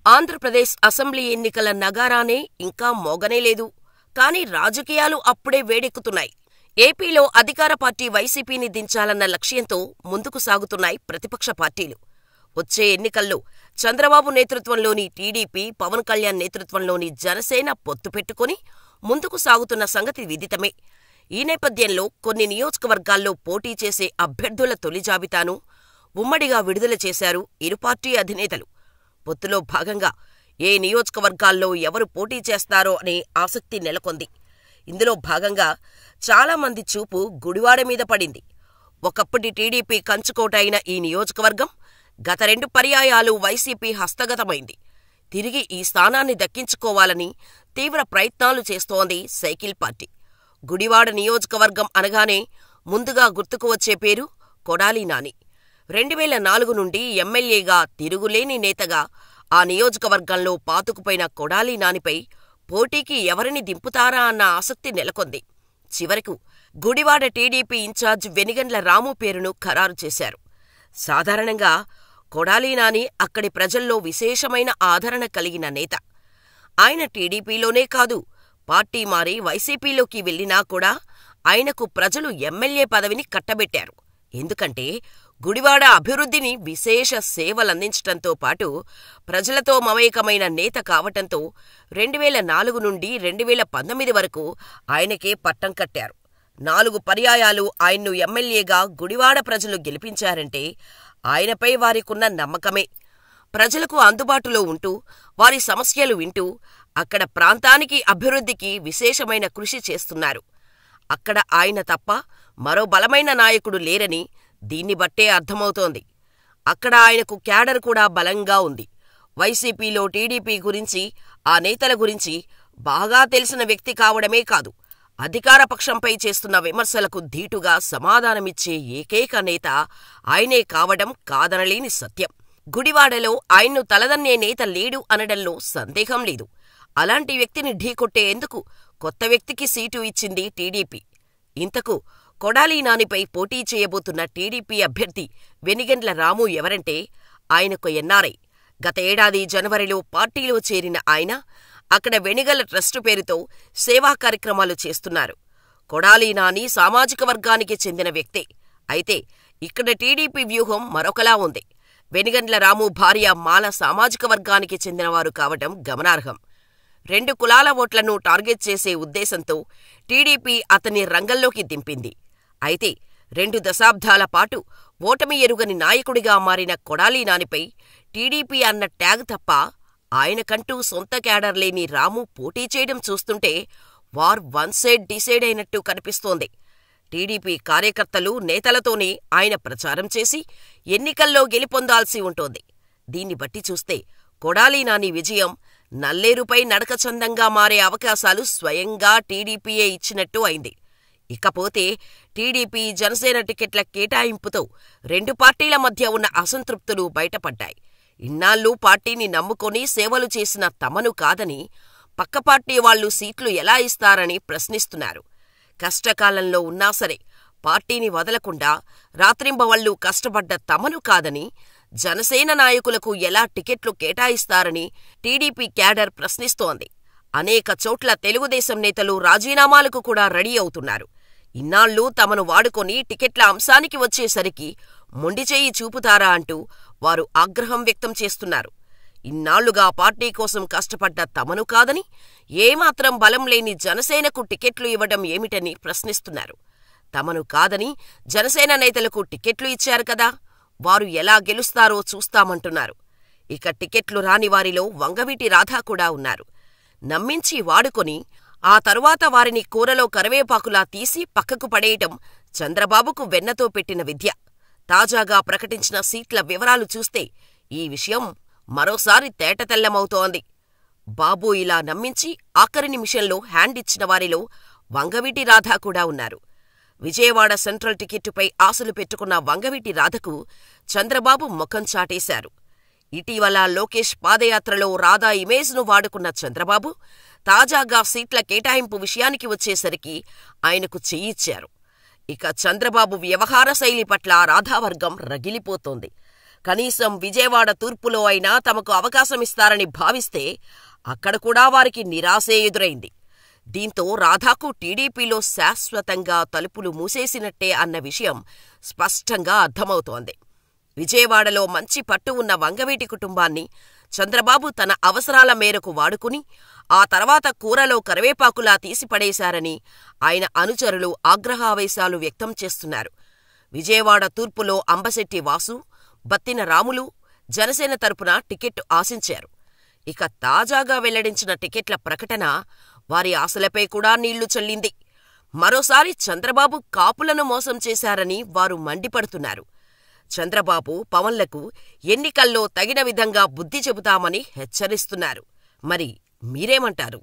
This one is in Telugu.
ఆంధ్రప్రదేశ్ అసెంబ్లీ ఎన్నికల నగారానే ఇంకా మోగనేలేదు. కానీ రాజకీయాలు అప్పుడే వేడెక్కుతున్నాయి. ఏపీలో అధికార పార్టీ వైసీపీని దించాలన్న లక్ష్యంతో ముందుకు సాగుతున్నాయి ప్రతిపక్ష పార్టీలు. వచ్చే ఎన్నికల్లో చంద్రబాబు నేతృత్వంలోని టీడీపీ, పవన్ కళ్యాణ్ నేతృత్వంలోని జనసేన పొత్తు పెట్టుకుని ముందుకు సాగుతున్న సంగతి విదితమే. ఈ నేపథ్యంలో కొన్ని నియోజకవర్గాల్లో పోటీ చేసే అభ్యర్థుల తొలి జాబితాను ఉమ్మడిగా విడుదల చేశారు ఇరు పార్టీ అధినేతలు. పొత్తులో భాగంగా ఏ నియోజకవర్గాల్లో ఎవరు పోటీ చేస్తారో అనే ఆసక్తి నెలకొంది. ఇందులో భాగంగా చాలామంది చూపు గుడివాడ మీద పడింది. ఒకప్పటి టీడీపీ కంచుకోట అయిన ఈ నియోజకవర్గం గత 2 పర్యాయాలు వైసీపీ హస్తగతమైంది. తిరిగి ఈ స్థానాన్ని దక్కించుకోవాలని తీవ్ర ప్రయత్నాలు చేస్తోంది సైకిల్ పార్టీ. గుడివాడ నియోజకవర్గం అనగానే ముందుగా గుర్తుకు వచ్చే పేరు కొడాలి నాని. 2004 నుండి ఎమ్మెల్యేగా, తిరుగులేని నేతగా ఆ నియోజకవర్గంలో పాతుకుపోయిన కొడాలి నానిపై పోటీకి ఎవరిని దింపుతారా అన్న ఆసక్తి నెలకొంది. చివరకు గుడివాడ టీడీపీ ఇన్ఛార్జ్ వెనిగండ్ల రాము పేరును ఖరారు చేశారు. సాధారణంగా కొడాలి నాని అక్కడి ప్రజల్లో విశేషమైన ఆదరణ కలిగిన నేత. ఆయన టీడీపీలోనే కాదు, పార్టీ మారి వైసీపీలోకి వెళ్లినా కూడా ఆయనకు ప్రజలు ఎమ్మెల్యే పదవిని కట్టబెట్టారు. ఎందుకంటే గుడివాడ అభివృద్ధిని, విశేష సేవలందించటంతో పాటు ప్రజలతో మమేకమైన నేత కావటంతో 2004 నుండి 2019 వరకు ఆయనకే పట్టం కట్టారు. 4 పర్యాయాలు ఆయన్ను ఎమ్మెల్యేగా గుడివాడ ప్రజలు గెలిపించారంటే ఆయనపై వారికున్న నమ్మకమే. ప్రజలకు అందుబాటులో ఉంటూ, వారి సమస్యలు వింటూ, అక్కడ ప్రాంతానికి అభివృద్ధికి విశేషమైన కృషి చేస్తున్నారు. అక్కడ ఆయన తప్ప మరో బలమైన నాయకుడు లేరని దీన్ని బట్టే అర్థమవుతోంది. అక్కడ ఆయనకు క్యాడర్ కూడా బలంగా ఉంది. వైసీపీలో టీడీపీ గురించి, ఆ నేతల గురించి బాగా తెలిసిన వ్యక్తి కావడమే కాదు, అధికార పక్షంపై చేస్తున్న విమర్శలకు ధీటుగా సమాధానమిచ్చే ఏకైక నేత ఆయనే కావడం కాదనలేని సత్యం. గుడివాడలో ఆయన్ను తలదన్నే నేత లేడు అనడంలో సందేహం లేదు. అలాంటి వ్యక్తిని ఢీకొట్టేందుకు కొత్త వ్యక్తికి సీటు ఇచ్చింది టీడీపీ. ఇంతకు కొడాలి నానిపై పోటీ చేయబోతున్న టీడీపీ అభ్యర్థి వెనిగండ్ల రాము ఎవరంటే ఆయనకు ఎన్ఆర్ఐ. గత ఏడాది జనవరిలో పార్టీలో చేరిన ఆయన అక్కడ వెనిగళ్ల ట్రస్టు పేరుతో సేవా కార్యక్రమాలు చేస్తున్నారు. కొడాలి నాని సామాజిక వర్గానికి చెందిన వ్యక్తే. అయితే ఇక్కడ టీడీపీ వ్యూహం మరొకలా ఉంది. వెనిగండ్ల రాము భార్య మాల సామాజిక వర్గానికి చెందినవారు కావటం గమనార్హం. 2 కులాల ఓట్లను టార్గెట్ చేసే ఉద్దేశంతో టీడీపీ అతన్ని రంగంలోకి దింపింది. అయితే 2 దశాబ్దాల పాటు ఓటమి ఎరుగని నాయకుడిగా మారిన కొడాలి నానిపై టీడీపీ అన్న ట్యాగ్ తప్ప ఆయనకంటూ సొంత క్యాడర్ లేని రాము పోటీ చేయడం చూస్తుంటే వార్ వన్ సైడ్ డిసైడ్ అయినట్టు కనిపిస్తోంది. టీడీపీ కార్యకర్తలు, నేతలతోనే ఆయన ప్రచారం చేసి ఎన్నికల్లో గెలుపొందాల్సి ఉంటోంది. దీన్ని బట్టి చూస్తే కొడాలి నాని విజయం నల్లేరుపై నడకచందంగా మారే అవకాశాలు స్వయంగా టీడీపీయే ఇచ్చినట్టు అయింది. ఇకపోతే టీడీపీ, జనసేన టికెట్ల కేటాయింపుతో 2 పార్టీల మధ్య ఉన్న అసంతృప్తులు బయటపడ్డాయి. ఇన్నాళ్లు పార్టీని నమ్ముకొని సేవలు చేసిన తమను కాదని పక్క పార్టీ వాళ్లు సీట్లు ఎలా ఇస్తారని ప్రశ్నిస్తున్నారు. కష్టకాలంలో ఉన్నా సరే పార్టీని వదలకుండా రాత్రింబవళ్లు కష్టపడ్డ తమను కాదని జనసేన నాయకులకు ఎలా టికెట్లు కేటాయిస్తారని టీడీపీ క్యాడర్ ప్రశ్నిస్తోంది. అనేక చోట్ల తెలుగుదేశం నేతలు రాజీనామాలకు కూడా రెడీ అవుతున్నారు. ఇన్నాళ్లు తమను వాడుకొని టికెట్ల అంశానికి వచ్చేసరికి మొండిచేయి చూపుతారా అంటూ వారు ఆగ్రహం వ్యక్తం చేస్తున్నారు. ఇన్నాళ్లుగా పార్టీ కోసం కష్టపడ్డ తమను కాదని ఏమాత్రం బలం లేని జనసేనకు టికెట్లు ఇవ్వడం ఏమిటని ప్రశ్నిస్తున్నారు. తమను కాదని జనసేన నేతలకు టికెట్లు ఇచ్చారు కదా, వారు ఎలా గెలుస్తారో చూస్తామంటున్నారు. ఇక టికెట్లు రాని వారిలో వంగవీటి రాధా కూడా ఉన్నారు. నమ్మించి వాడుకొని ఆ తరువాత వారిని కూరలో కరివేపాకులా తీసి పక్కకు పడేయటం చంద్రబాబుకు వెన్నతో పెట్టిన విద్య. తాజాగా ప్రకటించిన సీట్ల వివరాలు చూస్తే ఈ విషయం మరోసారి తేటతెల్లమవుతోంది. బాబు ఇలా నమ్మించి ఆఖరి నిమిషంలో హ్యాండ్ ఇచ్చిన వారిలో వంగవీటి రాధా కూడా ఉన్నారు. విజయవాడ సెంట్రల్ టికెట్టుపై ఆశలు పెట్టుకున్న వంగవీటి రాధకు చంద్రబాబు ముఖం చాటేశారు. ఇటీవల లోకేష్ పాదయాత్రలో రాధా ఇమేజ్ను వాడుకున్న చంద్రబాబు తాజాగా సీట్ల కేటాయింపు విషయానికి వచ్చేసరికి ఆయనకు చెయ్యిచ్చారు. ఇక చంద్రబాబు వ్యవహార శైలి పట్ల రాధావర్గం రగిలిపోతోంది. కనీసం విజయవాడ తూర్పులో అయినా తమకు అవకాశమిస్తారని భావిస్తే అక్కడ కూడా వారికి నిరాశే ఎదురైంది. దీంతో రాధాకు టీడీపీలో శాశ్వతంగా తలుపులు మూసేసినట్టే అన్న విషయం స్పష్టంగా అర్థమవుతోంది. విజయవాడలో మంచి పట్టు ఉన్న వంగవీటి కుటుంబాన్ని చంద్రబాబు తన అవసరాల మేరకు వాడుకుని ఆ తర్వాత కూరలో కరివేపాకులా తీసిపడేశారని ఆయన అనుచరులు ఆగ్రహావేశాలు వ్యక్తం చేస్తున్నారు. విజయవాడ తూర్పులో అంబశెట్టి వాసు, బత్తిన రాములు జనసేన తరపున టికెట్ ఆశించారు. ఇక తాజాగా వెల్లడించిన టికెట్ల ప్రకటన వారి ఆశలపై కూడా నీళ్లు చల్లింది. మరోసారి చంద్రబాబు కాపులను మోసం చేశారని వారు మండిపడుతున్నారు. చంద్రబాబు, పవన్లకు ఎన్నికల్లో తగిన విధంగా బుద్ధి చెబుతామని హెచ్చరిస్తున్నారు. మరి మీరేమంటారు?